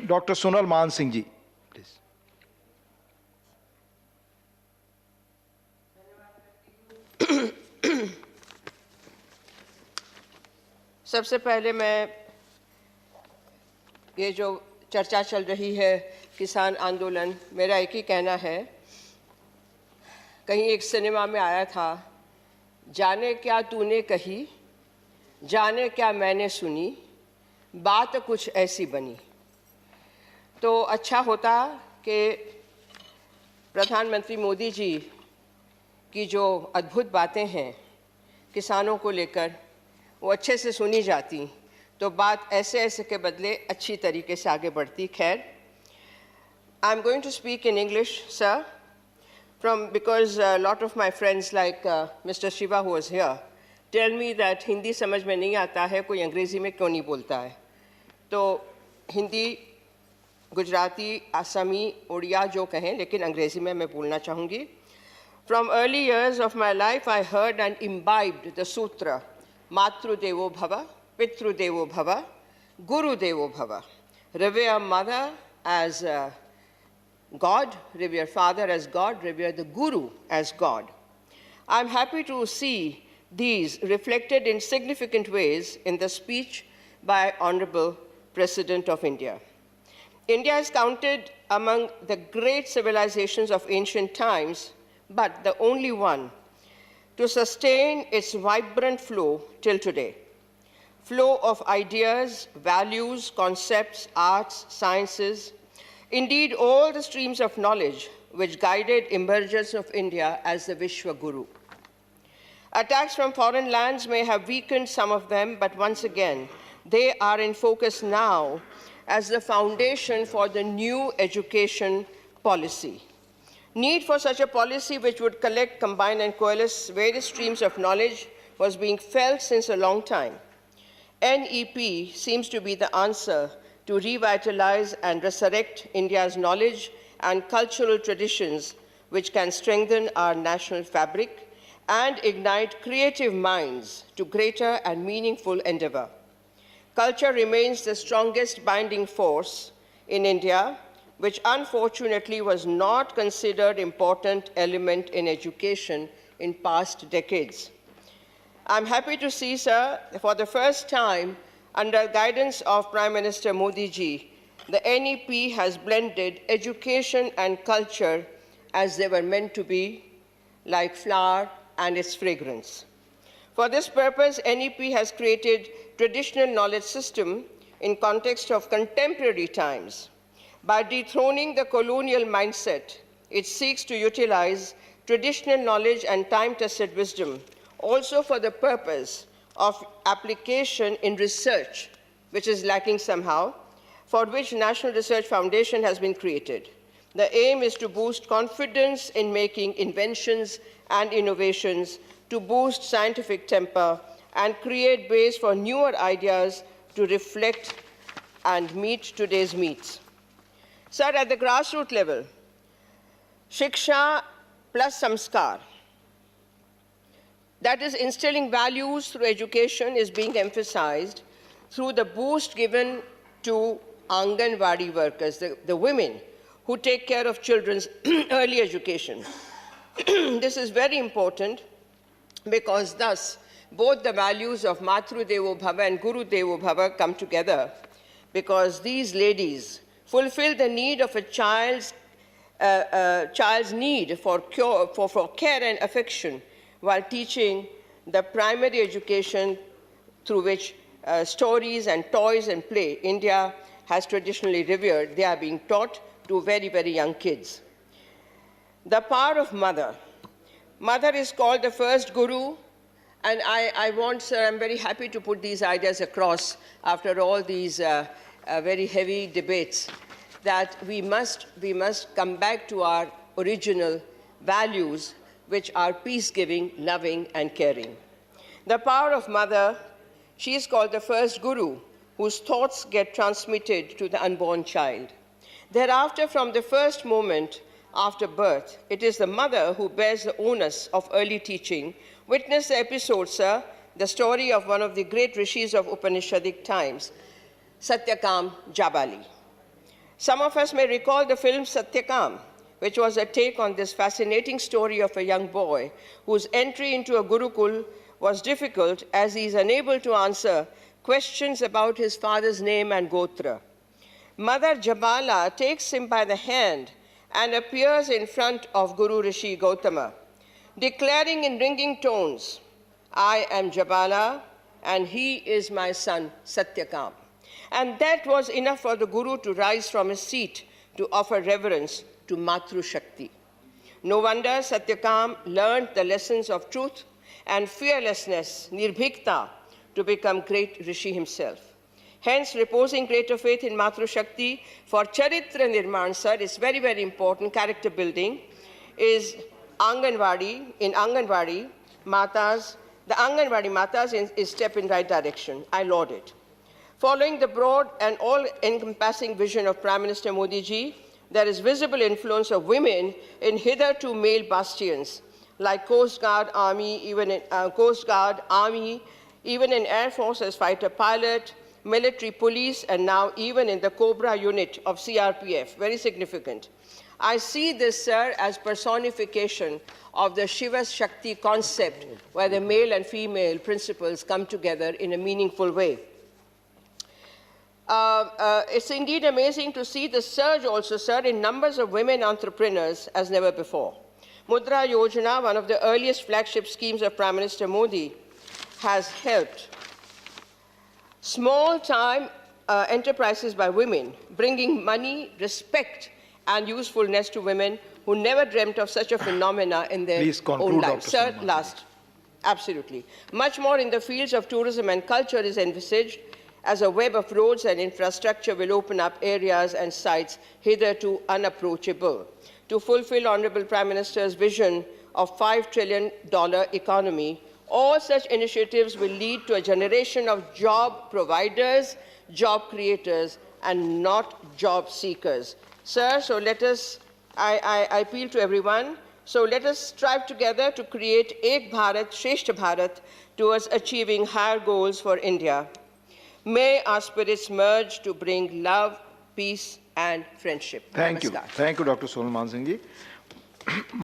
Dr. Sonal Man Singh ji, please. सबसे पहले मैं ये जो चर्चा चल रही है किसान आंदोलन, मेरा एक ही कहना है, कहीं एक सिनेमा में आया था, जाने क्या तूने कही, जाने क्या मैंने सुनी, बात कुछ ऐसी बनी। तो अच्छा होता कि प्रधानमंत्री मोदी जी की जो अद्भुत बातें हैं किसानों को लेकर, वो अच्छे से सुनी जाती तो बात ऐसे ऐसे के बदले अच्छी तरीके से आगे बढ़ती। खैर, I am going to speak in English sir, because a lot of my friends like Mr. Shiva who was here tell me that Hindi समझ में नहीं आता है, कोई अंग्रेज़ी में क्यों नहीं बोलता है। तो हिंदी, गुजराती, आसामी, उड़िया जो कहें, लेकिन अंग्रेज़ी में मैं बोलना चाहूँगी। From early years of my life, I heard and imbibed the sutra, Matrudevo Bhava, Pitrudevo Bhava, Gurudevo Bhava. Revere mother as God, revere father as God, revere the Guru as God. I'm happy to see these reflected in significant ways in the speech by Honorable President of India. India is counted among the great civilizations of ancient times, but the only one to sustain its vibrant flow till today. Flow of ideas, values, concepts, arts, sciences, indeed all the streams of knowledge which guided emergence of India as the Vishwa Guru. Attacks from foreign lands may have weakened some of them, but once again, they are in focus now as the foundation for the new education policy. Need for such a policy which would collect, combine, and coalesce various streams of knowledge was being felt since a long time. NEP seems to be the answer to revitalize and resurrect India's knowledge and cultural traditions, which can strengthen our national fabric and ignite creative minds to greater and meaningful endeavor. Culture remains the strongest binding force in India, which unfortunately was not considered important element in education in past decades. I'm happy to see, sir, for the first time, under guidance of Prime Minister Modi ji, the NEP has blended education and culture as they were meant to be, like flower and its fragrance. For this purpose, NEP has created traditional knowledge system in context of contemporary times. By dethroning the colonial mindset, it seeks to utilize traditional knowledge and time-tested wisdom also for the purpose of application in research, which is lacking somehow, for which National Research Foundation has been created. The aim is to boost confidence in making inventions and innovations, to boost scientific temper, and create base for newer ideas to reflect and meet today's needs. Sir, at the grassroots level, Shiksha plus Samskar, that is, instilling values through education, is being emphasized through the boost given to Anganwadi workers, the women who take care of children's early education. This is very important because thus both the values of Matru Devo Bhava and Guru Devo Bhava come together, because these ladies fulfill the need of a child's need for care and affection, while teaching the primary education through which stories and toys and play India has traditionally revered. They are being taught to very, very young kids. The power of mother. Mother is called the first guru, and I want, sir, I'm very happy to put these ideas across after all these very heavy debates, that we must come back to our original values, which are peace-giving, loving, and caring. The power of mother, she is called the first guru, whose thoughts get transmitted to the unborn child. Thereafter, from the first moment after birth, it is the mother who bears the onus of early teaching. Witness the episode, sir, the story of one of the great rishis of Upanishadic times, Satyakam Jabali. Some of us may recall the film Satyakam, which was a take on this fascinating story of a young boy whose entry into a Gurukul was difficult as he is unable to answer questions about his father's name and Gotra. Mother Jabala takes him by the hand and appears in front of Guru Rishi Gautama, declaring in ringing tones, "I am Jabala and he is my son Satyakam." And that was enough for the Guru to rise from his seat to offer reverence to Matru Shakti. No wonder Satyakam learned the lessons of truth and fearlessness, nirbhikta, to become great Rishi himself. Hence, reposing greater faith in Matru Shakti for Charitra Nirman, sir, is very, very important. Character building is Anganwadi, in Anganwadi, Matas, the Anganwadi Matas is step in right direction. I laud it. Following the broad and all-encompassing vision of Prime Minister Modi ji, there is visible influence of women in hitherto male bastions like Coast Guard, Army, even in Air Force as fighter pilot, military police, and now even in the Cobra unit of CRPF. Very significant. I see this, sir, as personification of the Shiva Shakti concept, where the male and female principles come together in a meaningful way. It's indeed amazing to see the surge also, sir, in numbers of women entrepreneurs as never before. Mudra Yojana, one of the earliest flagship schemes of Prime Minister Modi, has helped small-time enterprises by women, bringing money, respect, and usefulness to women who never dreamt of such a phenomena in their own lives. Sir, last. Absolutely. Much more in the fields of tourism and culture is envisaged, as a web of roads and infrastructure will open up areas and sites hitherto unapproachable. To fulfill Honorable Prime Minister's vision of $5 trillion economy, all such initiatives will lead to a generation of job providers, job creators, and not job seekers. Sir, so let us, I appeal to everyone, so let us strive together to create Ek Bharat, Shreshth Bharat towards achieving higher goals for India. May our spirits merge to bring love, peace, and friendship. Thank you. Namaskar. Thank you, Dr. Sonal Mansingh ji.